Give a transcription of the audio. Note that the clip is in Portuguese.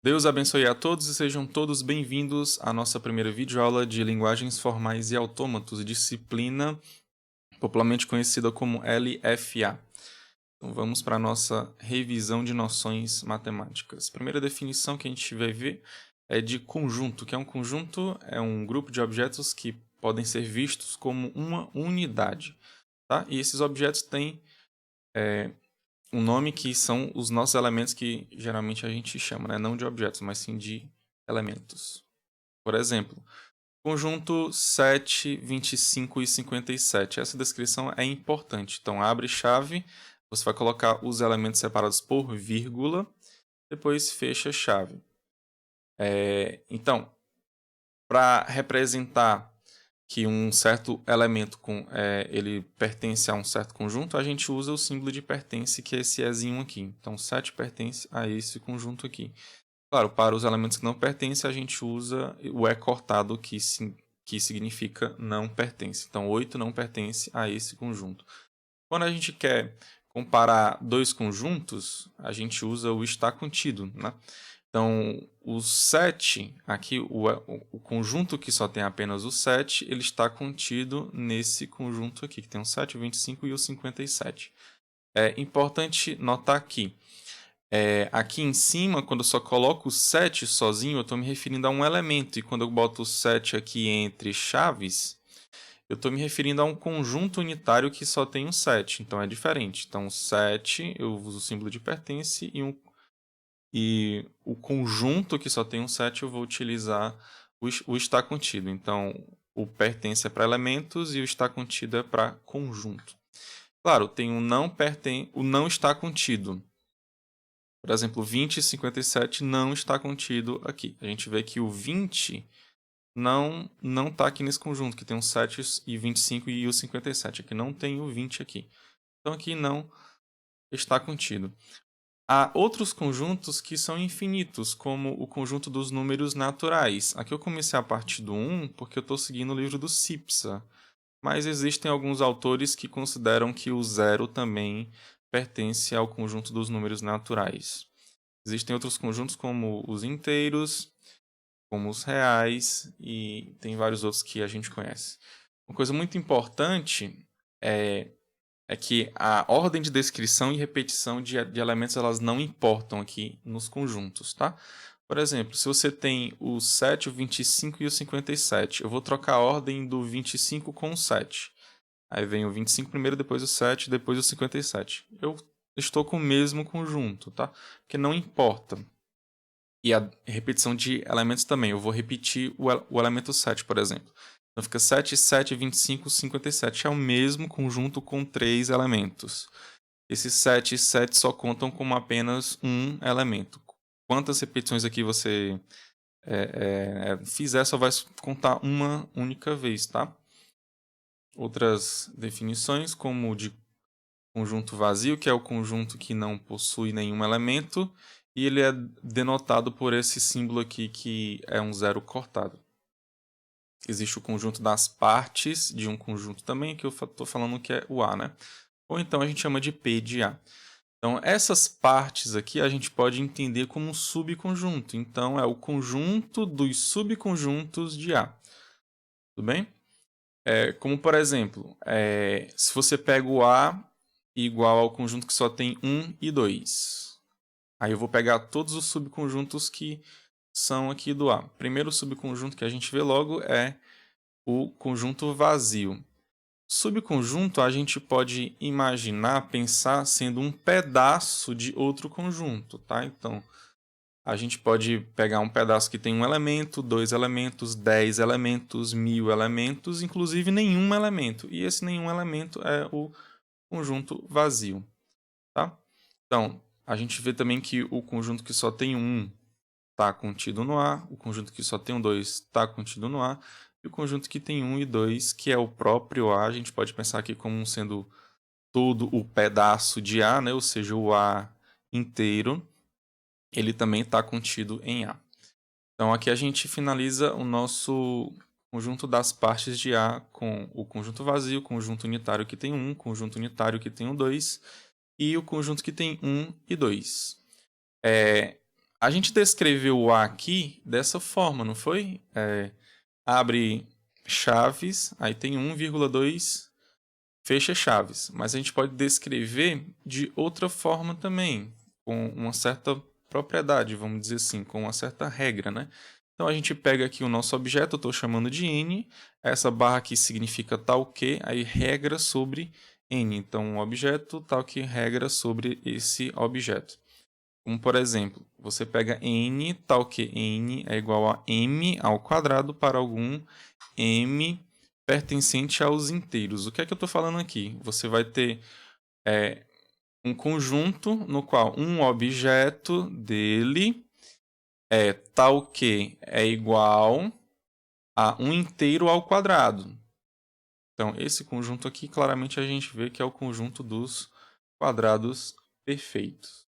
Deus abençoe a todos e sejam todos bem-vindos à nossa primeira videoaula de Linguagens Formais e Autômatos, disciplina popularmente conhecida como LFA. Então vamos para a nossa revisão de noções matemáticas. A primeira definição que a gente vai ver é de conjunto, que é um conjunto, é um grupo de objetos que podem ser vistos como uma unidade. Tá? E esses objetos têm um nome que são os nossos elementos que geralmente a gente chama, né? Não de objetos, mas sim de elementos. Por exemplo, conjunto 7, 25 e 57. Essa descrição é importante. Então, abre chave, você vai colocar os elementos separados por vírgula, depois fecha chave. Então, para representar que um certo elemento ele pertence a um certo conjunto, a gente usa o símbolo de pertence, que é esse ezinho aqui. Então, 7 pertence a esse conjunto aqui. Claro, para os elementos que não pertencem, a gente usa o E cortado, que significa não pertence. Então, 8 não pertence a esse conjunto. Quando a gente quer comparar dois conjuntos, a gente usa o está contido, né? Então, o 7, aqui, o conjunto que só tem apenas o 7, ele está contido nesse conjunto aqui, que tem o 7, o 25 e o 57. É importante notar que aqui em cima, quando eu só coloco o 7 sozinho, eu estou me referindo a um elemento. E quando eu boto o 7 aqui entre chaves, eu estou me referindo a um conjunto unitário que só tem um 7. Então é diferente. Então, 7, eu uso o símbolo de pertence e o conjunto que só tem um 7 eu vou utilizar o está contido. Então, o pertence é para elementos e o está contido é para conjunto. Claro, tem o não está contido. Por exemplo, 20 e 57 não está contido aqui. A gente vê que o 20 não está aqui nesse conjunto, que tem o 7 e 25 e o 57. Aqui não tem o 20 aqui. Então, aqui não está contido. Há outros conjuntos que são infinitos, como o conjunto dos números naturais. Aqui eu comecei a partir do 1 porque eu estou seguindo o livro do Cipsa. Mas existem alguns autores que consideram que o 0 também pertence ao conjunto dos números naturais. Existem outros conjuntos como os inteiros, como os reais e tem vários outros que a gente conhece. Uma coisa muito importante é que a ordem de descrição e repetição de elementos elas não importam aqui nos conjuntos, tá? Por exemplo, se você tem o 7, o 25 e o 57, eu vou trocar a ordem do 25 com o 7. Aí vem o 25 primeiro, depois o 7, depois o 57. Eu estou com o mesmo conjunto, tá? Porque não importa. E a repetição de elementos também. Eu vou repetir o elemento 7, por exemplo. Então fica 7, 7, 25, 57. É o mesmo conjunto com 3 elementos. Esses 7 e 7 só contam como apenas um elemento. Quantas repetições aqui você fizer, só vai contar uma única vez, tá? Outras definições, como o de conjunto vazio, que é o conjunto que não possui nenhum elemento, e ele é denotado por esse símbolo aqui, que é um zero cortado. Existe o conjunto das partes de um conjunto também, que eu estou falando que é o A, né? Ou então a gente chama de P de A. Então, essas partes aqui a gente pode entender como um subconjunto. Então, é o conjunto dos subconjuntos de A. Tudo bem? Como, por exemplo, se você pega o A igual ao conjunto que só tem 1 e 2. Aí eu vou pegar todos os subconjuntos que são aqui do A. Primeiro subconjunto que a gente vê logo é o conjunto vazio. Subconjunto a gente pode imaginar, pensar sendo um pedaço de outro conjunto, tá? Então, a gente pode pegar um pedaço que tem um elemento, 2 elementos, 10 elementos, 1000 elementos, inclusive nenhum elemento. E esse nenhum elemento é o conjunto vazio, tá? Então, a gente vê também que o conjunto que só tem um está contido no A, o conjunto que só tem um 2 está contido no A, e o conjunto que tem 1 e 2, que é o próprio A, a gente pode pensar aqui como sendo todo o pedaço de A, né? Ou seja, o A inteiro, ele também está contido em A. Então, aqui a gente finaliza o nosso conjunto das partes de A com o conjunto vazio, o conjunto unitário que tem 1, conjunto unitário que tem o 2 e o conjunto que tem 1 e 2. A gente descreveu o A aqui dessa forma, não foi? Abre chaves, aí tem 1,2, fecha chaves. Mas a gente pode descrever de outra forma também, com uma certa propriedade, vamos dizer assim, com uma certa regra, né? Então a gente pega aqui o nosso objeto, eu estou chamando de N, essa barra aqui significa tal que, aí regra sobre N. Então um objeto tal que regra sobre esse objeto. Como por exemplo, você pega N tal que N é igual a M ao quadrado para algum M pertencente aos inteiros. O que é que eu estou falando aqui? Você vai ter um conjunto no qual um objeto dele é tal que é igual a um inteiro ao quadrado. Então, esse conjunto aqui, claramente a gente vê que é o conjunto dos quadrados perfeitos.